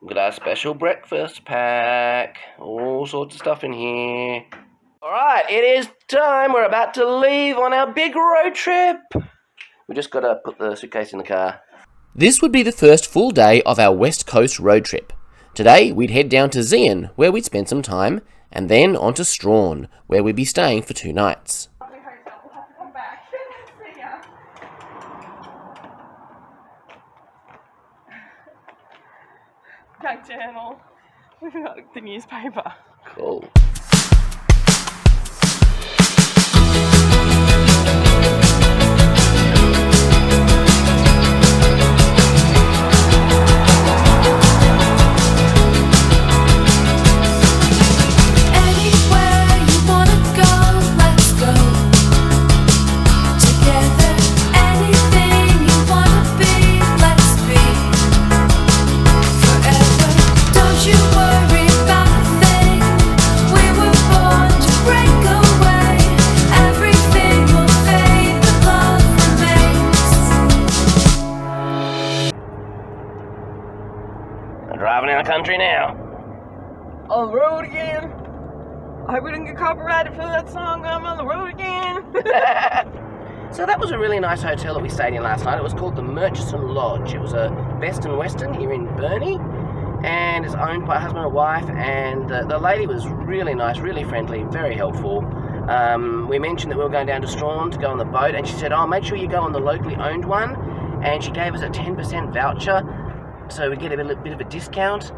We've got our special breakfast pack. All sorts of stuff in here. Alright, it is time. We're about to leave on our big road trip. We just got to put the suitcase in the car. This would be the first full day of our West Coast road trip. Today, we'd head down to Zeehan, where we'd spend some time, and then on to Strahan, where we'd be staying for 2 nights. Back journal. We've got the newspaper. Cool. Driving in the country now. On the road again. I hope we didn't get copyrighted for that song. I'm on the road again. So that was a really nice hotel that we stayed in last night. It was called the Murchison Lodge. It was a Best and Western here in Burnie, and it's owned by a husband and wife, and the lady was really nice, really friendly, very helpful. We mentioned that we were going down to Strahan to go on the boat, and she said, oh, make sure you go on the locally owned one, and she gave us a 10% voucher, so we get a bit of a discount,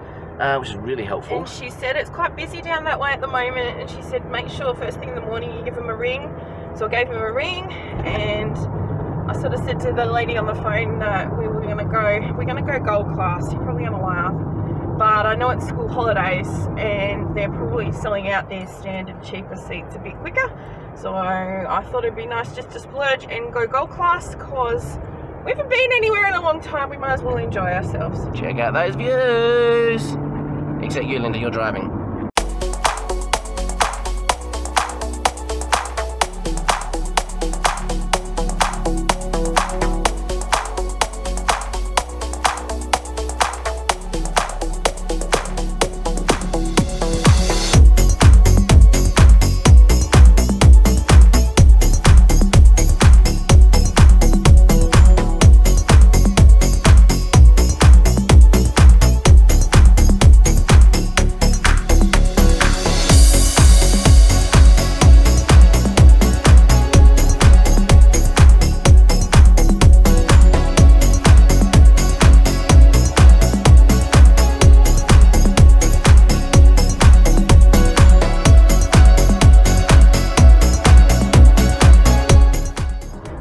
which is really helpful. And she said it's quite busy down that way at the moment, and she said make sure first thing in the morning you give them a ring. So I gave him a ring, and I sort of said to the lady on the phone that we're going to go gold class. You're probably going to laugh, but I know it's school holidays and they're probably selling out their standard cheaper seats a bit quicker. So I thought it'd be nice just to splurge and go gold class, because we haven't been anywhere in a long time. We might as well enjoy ourselves. Check out those views. Except you, Linda, you're driving.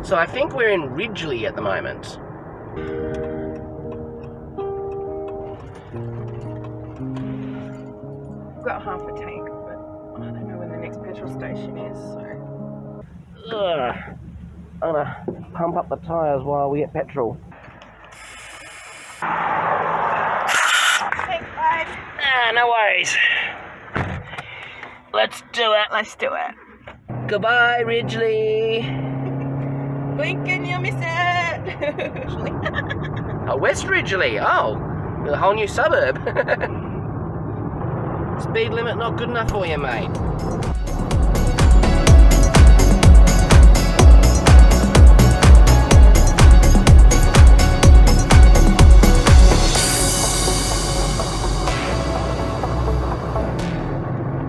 So I think we're in Ridgely at the moment. We've got half a tank, but I don't know when the next petrol station is, so. I'm gonna pump up the tyres while we get petrol. Thanks, babe. No worries. Let's do it. Let's do it. Goodbye, Ridgely. Blink and you'll miss it. Oh, West Ridgely. Oh, a whole new suburb. Speed limit not good enough for you, mate.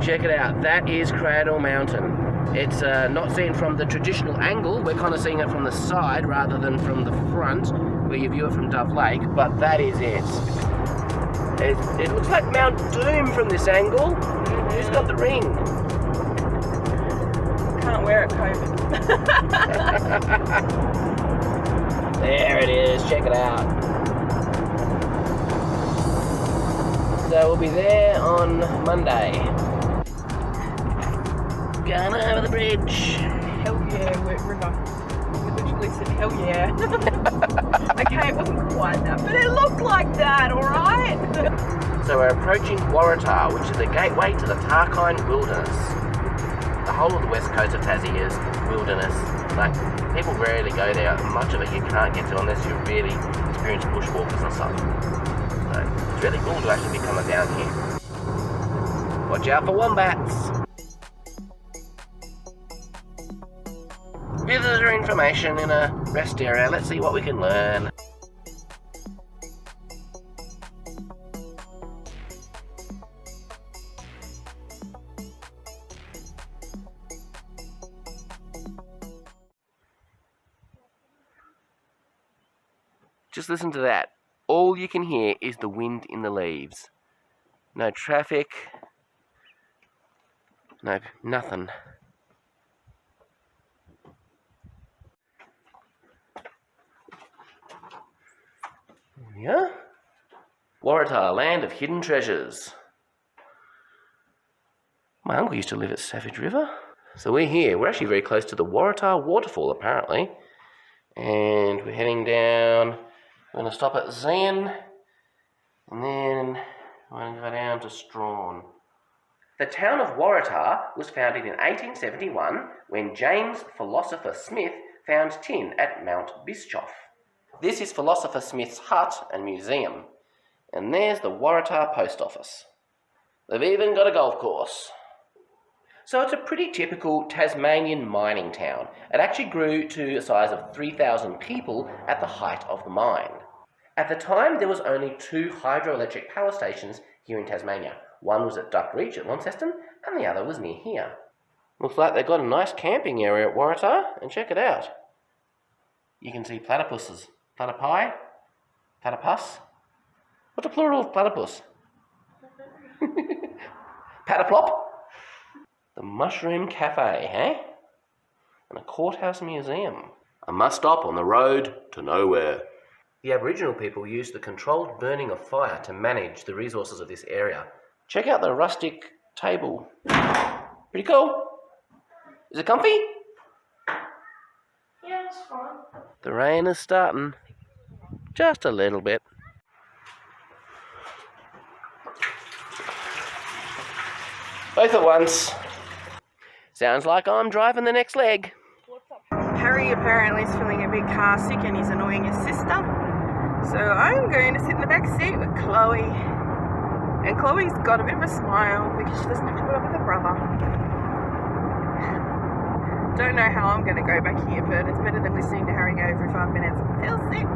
Check it out. That is Cradle Mountain. It's not seen from the traditional angle. We're kind of seeing it from the side rather than from the front, where you view it from Dove Lake, but that is it. It looks like Mount Doom from this angle. Who's got the ring? Can't wear it, COVID. There it is. Check it out. So we'll be there on Monday. Going over the bridge. Hell yeah, wet river. We literally said hell yeah. Okay, it wasn't quite that, but it looked like that, alright? So we're approaching Waratah, which is the gateway to the Tarkine Wilderness. The whole of the west coast of Tassie is wilderness. Like, people rarely go there. Much of it you can't get to unless you really experience bushwalkers and stuff. So it's really cool to actually be coming down here. Watch out for wombats. Visitor information in a rest area. Let's see what we can learn. Just listen to that. All you can hear is the wind in the leaves. No traffic. No, nothing. There we are. Waratah, land of hidden treasures. My uncle used to live at Savage River. So we're here. We're actually very close to the Waratah waterfall, apparently. And we're heading down. We're going to stop at Zeehan, and then we're going to go down to Strahan. The town of Waratah was founded in 1871 when James Philosopher Smith found tin at Mount Bischoff. This is Philosopher Smith's hut and museum, and there's the Waratah post office. They've even got a golf course. So it's a pretty typical Tasmanian mining town. It actually grew to a size of 3,000 people at the height of the mine. At the time, there was only 2 hydroelectric power stations here in Tasmania. One was at Duck Reach at Launceston, and the other was near here. Looks like they've got a nice camping area at Waratah, and check it out. You can see platypuses. Platypi? Platypus? What's the plural of platypus? Pataplop? The Mushroom Cafe, eh? And a courthouse museum. A must-stop on the road to nowhere. The Aboriginal people used the controlled burning of fire to manage the resources of this area. Check out the rustic table. Pretty cool. Is it comfy? Yeah, it's fine. The rain is starting. Just a little bit. Both at once. Sounds like I'm driving the next leg. Harry apparently is feeling a bit car sick and he's annoying his sister. So I'm going to sit in the back seat with Chloe. And Chloe's got a bit of a smile because she doesn't have to put up with her brother. Don't know how I'm going to go back here, but it's better than listening to Harry go every 5 minutes. I feel sick.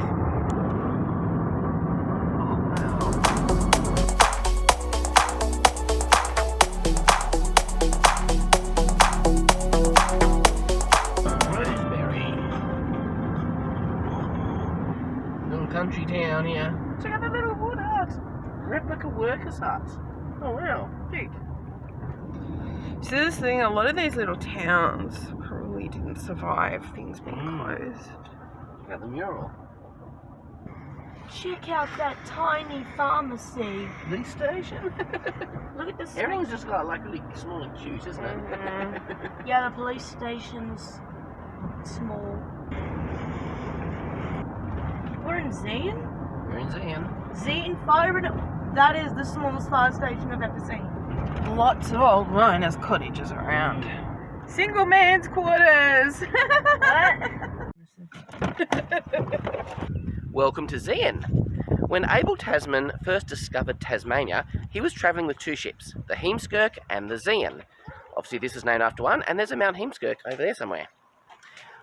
Country town here. Check out the little wood hut. Replica workers' hut. Oh wow, big. So this thing, a lot of these little towns probably didn't survive things being closed. Check out the mural. Check out that tiny pharmacy. Police station. Look at this. Everything's just got like really small and cute, isn't it? Mm-hmm. Yeah, the police station's small. We're in Zeehan? We're in Zeehan. Zeehan Fire, that is the smallest fire station I've ever seen. Lots of old miners' cottages around. Single man's quarters. Welcome to Zeehan. When Abel Tasman first discovered Tasmania, he was travelling with 2 ships, the Heemskerk and the Zeehan. Obviously this is named after one, and there's a Mount Heemskerk over there somewhere.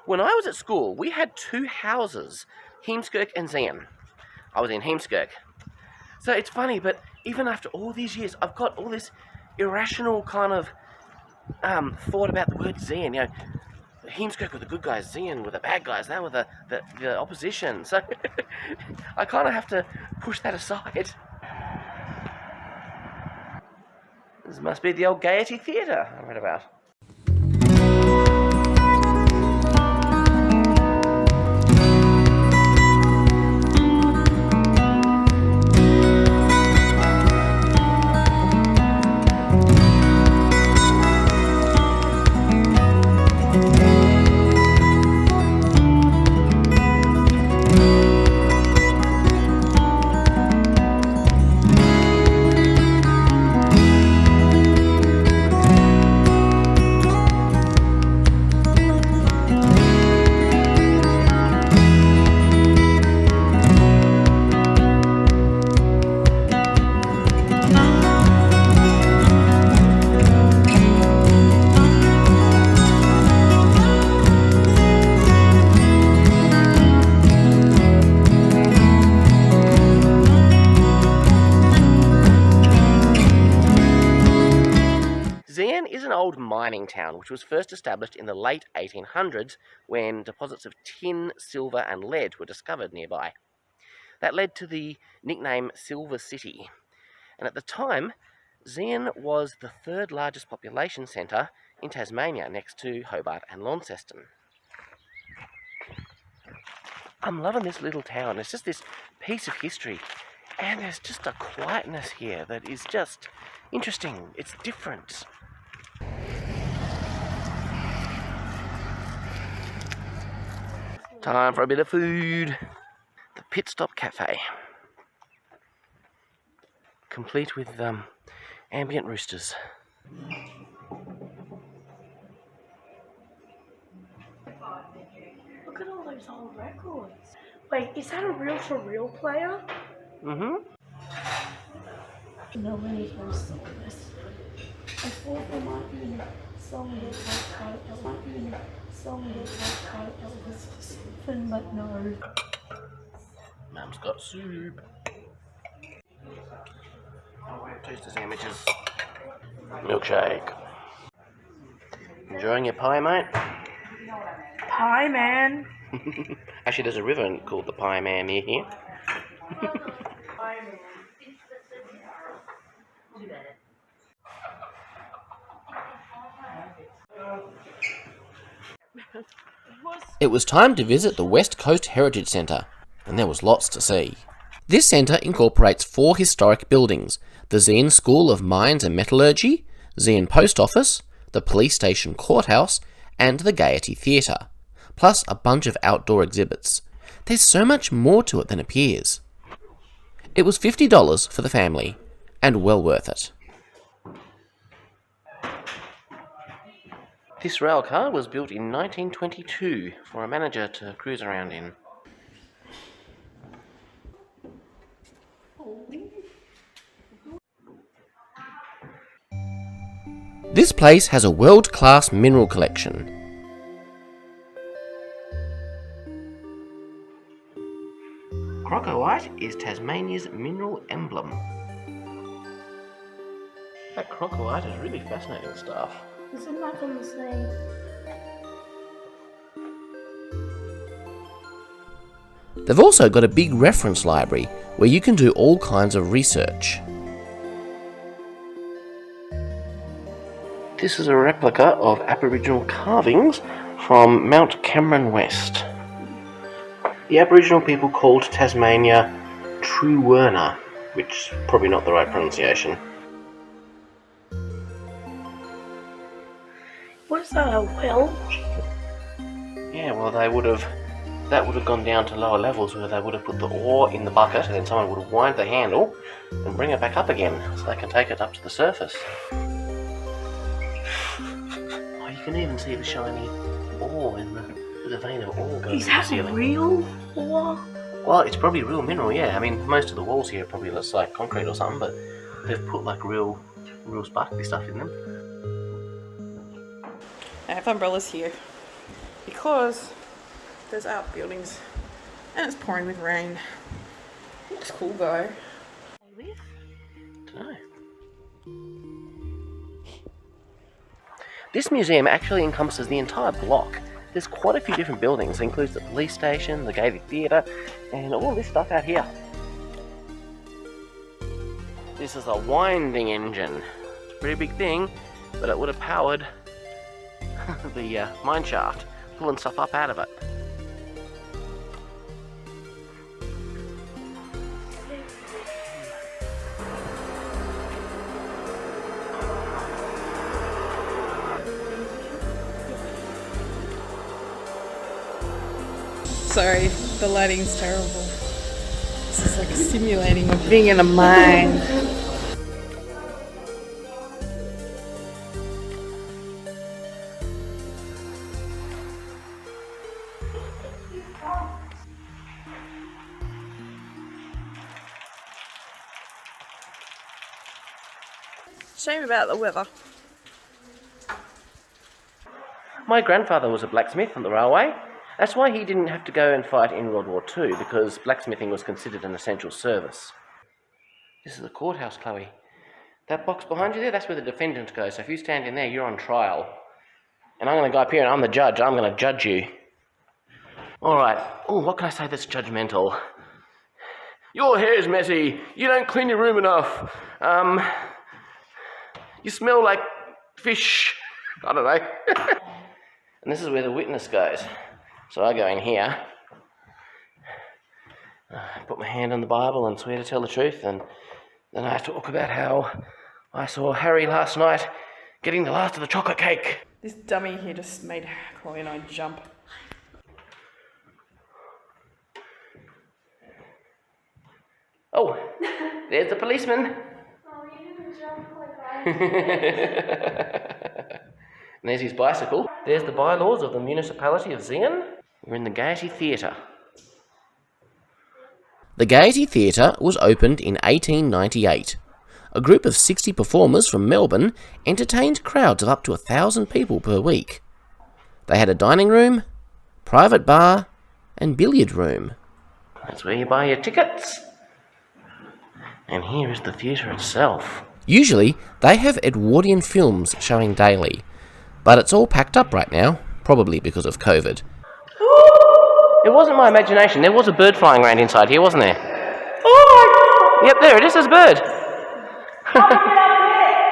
When I was at school, we had 2 houses, Heemskerk and Zeehan. I was in Heemskerk. So it's funny, but even after all these years, I've got all this irrational kind of thought about the word Zeehan. You know, Heemskerk were the good guys, Zeehan were the bad guys, they were the opposition. So I kind of have to push that aside. This must be the old Gaiety Theatre I read about. old mining town which was first established in the late 1800s when deposits of tin, silver and lead were discovered nearby. That led to the nickname Silver City. And at the time, Zeehan was the third largest population centre in Tasmania, next to Hobart and Launceston. I'm loving this little town. It's just this piece of history. And there's just a quietness here that is just interesting. It's different. Time for a bit of food. The Pit Stop Cafe. Complete with ambient roosters. Look at all those old records. Wait, is that a reel-to-reel player? Mm-hmm. No, many of those songs. I thought there might be a song that might be a song that was something, but no. Mum's got soup. Toaster sandwiches. Milkshake. Enjoying your pie, mate? Pie man. Actually, there's a river called the Pie Man near here. It was time to visit the West Coast Heritage Centre, and there was lots to see. This centre incorporates 4 historic buildings: the Zeehan School of Mines and Metallurgy, Zeehan Post Office, the Police Station Courthouse, and the Gaiety Theatre, plus a bunch of outdoor exhibits. There's so much more to it than appears. It was $50 for the family, and well worth it. This rail car was built in 1922 for a manager to cruise around in. This place has a world-class mineral collection. Crocowite is Tasmania's mineral emblem. That crocowite is really fascinating stuff. Isn't that from the same? They've also got a big reference library where you can do all kinds of research. This is a replica of Aboriginal carvings from Mount Cameron West. The Aboriginal people called Tasmania Truwerna, which is probably not the right pronunciation. What is that, a well? Yeah, well, that would have gone down to lower levels where they would have put the ore in the bucket and then someone would have wind the handle and bring it back up again so they can take it up to the surface. Oh, you can even see the shiny ore in the vein of ore going Is through the that ceiling. real or? Well, it's probably real mineral, yeah. I mean, most of the walls here probably looks like concrete or something, but they've put like real sparkly stuff in them. I have umbrellas here because there's outbuildings and it's pouring with rain. Looks cool though. Dunno. This museum actually encompasses the entire block. There's quite a few different buildings. It includes the police station, the Gaiety Theatre, and all this stuff out here. This is a winding engine. It's a pretty big thing, but it would have powered the mine shaft, pulling stuff up out of it. Sorry, the lighting's terrible. This is like simulating of being in a mine. Shame about the weather. My grandfather was a blacksmith on the railway. That's why he didn't have to go and fight in World War II, because blacksmithing was considered an essential service. This is the courthouse, Chloe. That box behind you there, that's where the defendant goes. So if you stand in there, you're on trial. And I'm going to go up here and I'm the judge. I'm going to judge you. Alright. Oh, what can I say that's judgmental? Your hair's messy. You don't clean your room enough. You smell like fish. I don't know. And this is where the witness goes. So I go in here. Put my hand on the Bible and swear to tell the truth. And then I talk about how I saw Harry last night getting the last of the chocolate cake. This dummy here just made Chloe and I jump. Oh, there's the policeman. Oh, you didn't jump like that. And there's his bicycle. There's the bylaws of the municipality of Zeehan. We're in the Gaiety Theatre. The Gaiety Theatre was opened in 1898. A group of 60 performers from Melbourne entertained crowds of up to 1,000 people per week. They had a dining room, private bar, and billiard room. That's where you buy your tickets. And here is the theatre itself. Usually, they have Edwardian films showing daily, but it's all packed up right now, probably because of COVID. It wasn't my imagination. There was a bird flying around inside here, wasn't there? Oh! Yep, there it is, there's a bird.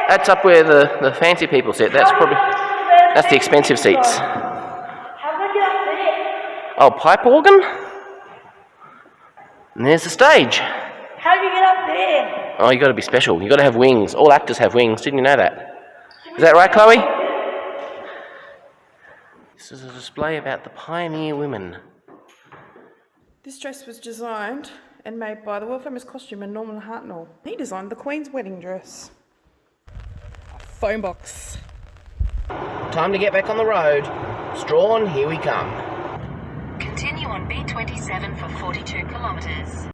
That's up where the fancy people sit. That's the expensive seats. How do I get up there? Oh, pipe organ? And there's the stage. How do you get up there? Oh, you got to be special. You got to have wings. All actors have wings. Didn't you know that? Is that right, Chloe? This is a display about the pioneer women. This dress was designed and made by the world-famous costumer Norman Hartnell. He designed the Queen's wedding dress. A phone box. Time to get back on the road. Strahan, here we come. Continue on B27 for 42 kilometres.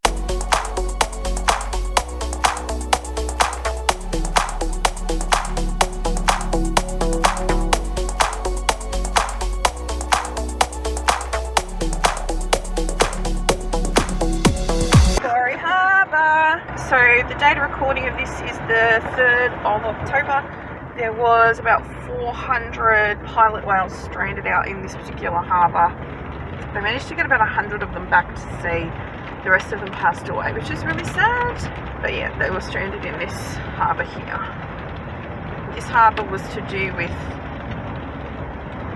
So the date of recording of this is the 3rd of October. There was about 400 pilot whales stranded out in this particular harbour. They managed to get about 100 of them back to sea. The rest of them passed away, which is really sad. But yeah, they were stranded in this harbour here. This harbour was to do with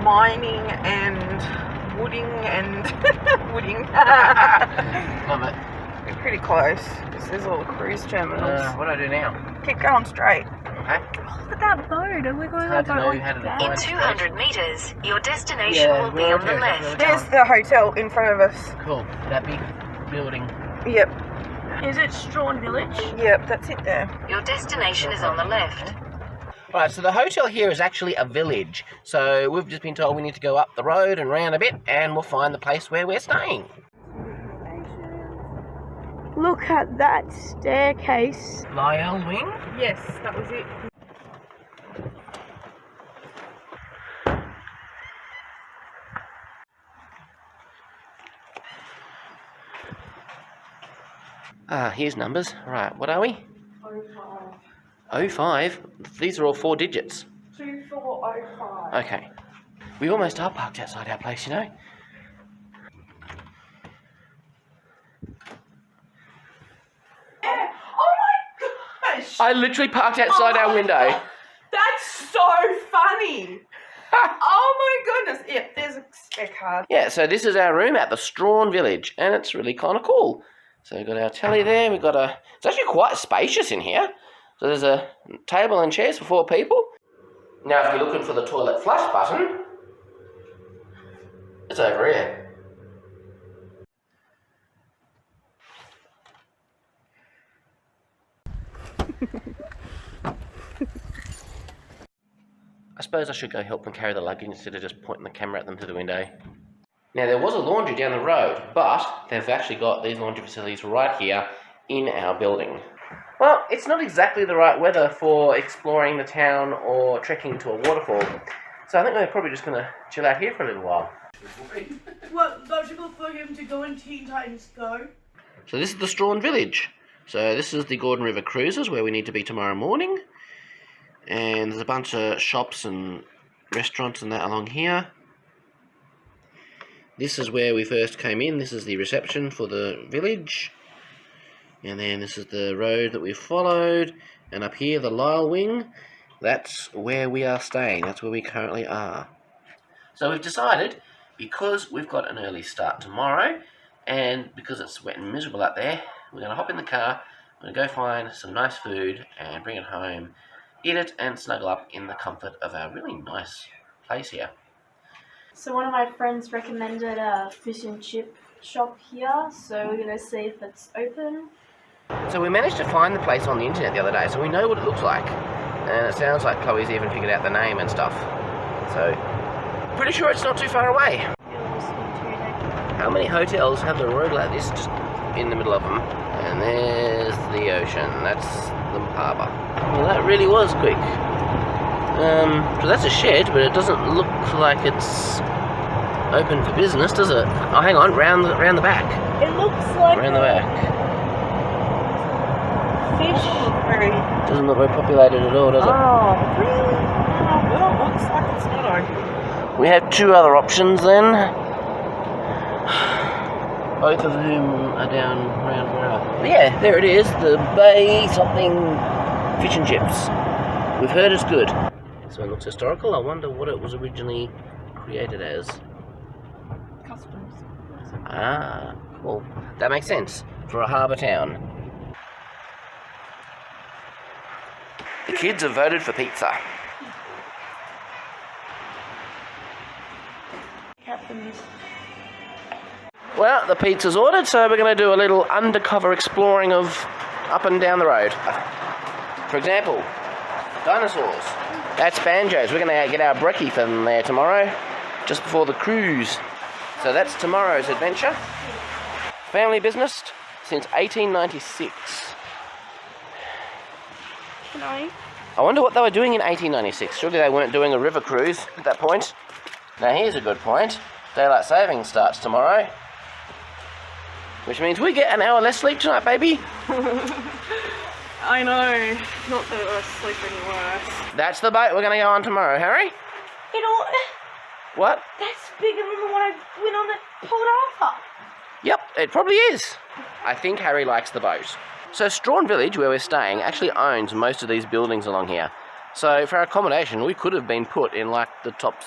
mining and wooding and wooding. Love it. We're pretty close. This is all the cruise terminals. What do I do now? Keep going straight. Okay. Look at that boat. Are we going Hard on to a know boat how to like In that? define 200 metres, your destination will be on the left. There's the hotel in front of us. Cool. That big building. Yep, Is it Strahan Village? yep, that's it there. Your destination is on the left. Right, so the hotel here is actually a village. So we've just been told we need to go up the road and round a bit and we'll find the place where we're staying. Look at that staircase. Lyell Wing? Yes, that was it. Here's numbers. Right, what are we? 05. These are all 4 digits. 2405. Okay. We almost are parked outside our place, you know. I literally parked outside our window. That's so funny. Oh my goodness. Yep, there's a spare card. Yeah, so this is our room at the Strahan Village, and it's really kind of cool. So we've got our telly there, we've got it's actually quite spacious in here. So there's a table and chairs for 4 people. Now if you're looking for the toilet flush button, it's over here. I suppose I should go help them carry the luggage instead of just pointing the camera at them through the window. Now there was a laundry down the road, but they've actually got these laundry facilities right here in our building. Well, it's not exactly the right weather for exploring the town or trekking to a waterfall, so I think we're probably just going to chill out here for a little while. Well, logical for him to go in Teen Titans Go. So this is the Strahan Village. So this is the Gordon River Cruises, where we need to be tomorrow morning. And there's a bunch of shops and restaurants and that along here. This is where we first came in. This is the reception for the village. And then this is the road that we followed. And up here, the Lyle Wing. That's where we are staying. That's where we currently are. So we've decided, because we've got an early start tomorrow, and because it's wet and miserable out there, we're going to hop in the car, we're going to go find some nice food and bring it home, eat it, and snuggle up in the comfort of our really nice place here. So one of my friends recommended a fish and chip shop here, so we're going to see if it's open. So we managed to find the place on the internet the other day, so we know what it looks like. And it sounds like Chloe's even figured out the name and stuff. So, pretty sure it's not too far away. How many hotels have the road like this just in the middle of them? And there's the ocean. That's the harbour. Well, that really was quick. So that's a shed, but it doesn't look like it's open for business, does it? Oh, hang on, round the back. It looks like Round the back. fish. Doesn't look very populated at all, does it? Oh, really? Well, looks like it's not open. We have two other options then. Both of whom are down around Waratah. Yeah, there it is, the Bay something fish and chips. We've heard it's good. This one looks historical. I wonder what it was originally created as. Customs. Ah, well, that makes sense for a harbour town. The kids have voted for pizza. Captain's. Well, the pizza's ordered, so we're going to do a little undercover exploring of up and down the road. For example, dinosaurs. That's banjos. We're going to get our brekkie from there tomorrow, just before the cruise. So that's tomorrow's adventure. Family business since 1896. No. I wonder what they were doing in 1896. Surely they weren't doing a river cruise at that point. Now here's a good point. Daylight saving starts tomorrow. Which means we get an hour less sleep tonight, baby. I know. Not that I sleep any worse. That's the boat we're going to go on tomorrow, Harry. What? That's bigger than the one I went on at Port Arthur. Yep, it probably is. I think Harry likes the boat. So Strahan Village, where we're staying, actually owns most of these buildings along here. So for our accommodation, we could have been put in like the top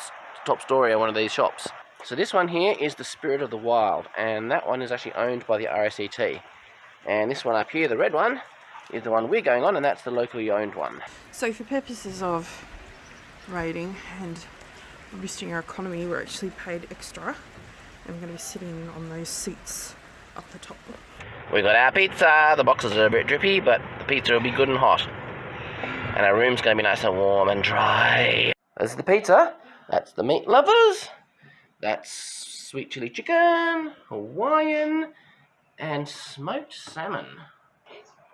story of one of these shops. So this one here is the Spirit of the Wild, and that one is actually owned by the RSET. And this one up here, the red one, is the one we're going on, and that's the locally owned one. So for purposes of rating and boosting our economy, we're actually paid extra. And we're going to be sitting on those seats up the top. We got our pizza. The boxes are a bit drippy, but the pizza will be good and hot. And our room's going to be nice and warm and dry. This is the pizza. That's the meat lovers. That's sweet chili chicken, Hawaiian, and smoked salmon.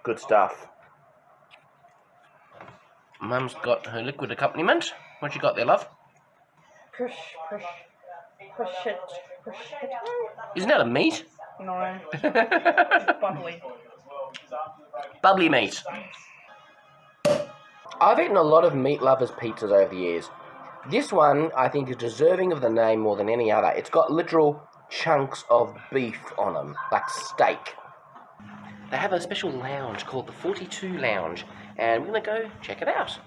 Good stuff. Mum's got her liquid accompaniment. What you got there, love? Push it. Isn't that a meat? No. It's bubbly. Bubbly meat. I've eaten a lot of meat lovers pizzas over the years. This one, I think, is deserving of the name more than any other. It's got literal chunks of beef on them, like steak. They have a special lounge called the 42 Lounge, and we're going to go check it out.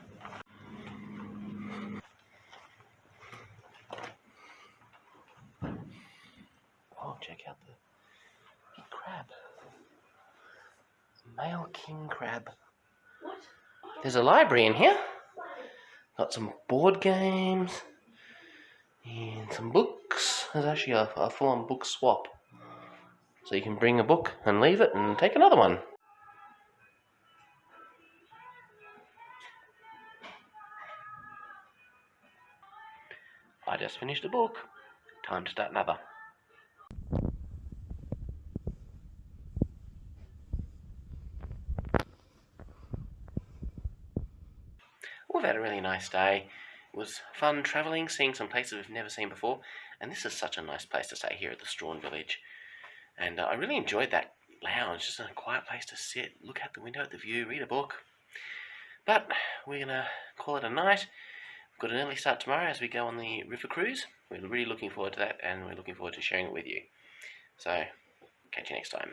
Oh, check out the big crab. Male king crab. What? There's a library in here. Got some board games and some books. There's actually a full-on book swap. So you can bring a book and leave it and take another one. I just finished a book. Time to start another. We've had a really nice day. It was fun travelling, seeing some places we've never seen before, and this is such a nice place to stay here at the Strahan Village. And I really enjoyed that lounge, just a quiet place to sit, look out the window at the view, read a book. But we're going to call it a night. We've got an early start tomorrow as we go on the river cruise. We're really looking forward to that, and we're looking forward to sharing it with you. So, catch you next time.